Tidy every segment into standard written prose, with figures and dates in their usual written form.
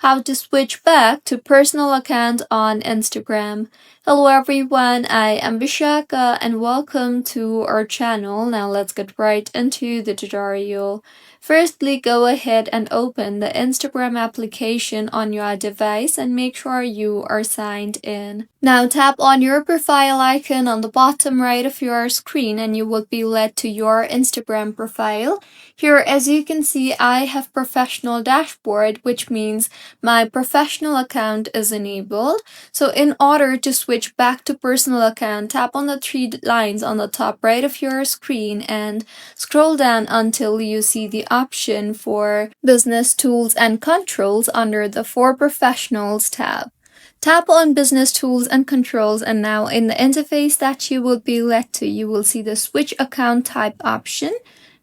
how to switch back to personal account on Instagram. Hello everyone, I am Vishaka and welcome to our channel. Now let's get right into the tutorial. Firstly, go ahead and open the Instagram application on your device and make sure you are signed in. Now tap on your profile icon on the bottom right of your screen and you will be led to your Instagram profile. Here, as you can see, I have professional dashboard, which means my professional account is enabled. So in order to switch back to personal account, tap on the three lines on the top right of your screen and scroll down until you see the option for Business Tools and Controls under the For Professionals tab. Tap on Business Tools and Controls, and now in the interface that you will be led to, you will see the Switch Account Type option.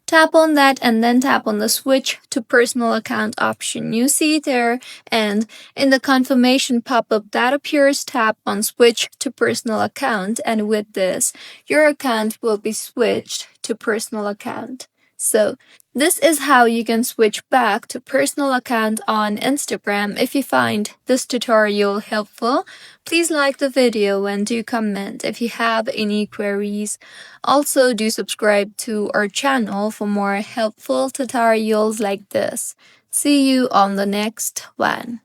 Tap on that and then tap on the Switch to Personal Account option. You see there, and in the confirmation pop-up that appears, tap on Switch to Personal Account, and with this, your account will be switched to personal account. So this is how you can switch back to personal account on Instagram. If you find this tutorial helpful, please like the video and do comment if you have any queries. Also, do subscribe to our channel for more helpful tutorials like this. See you on the next one.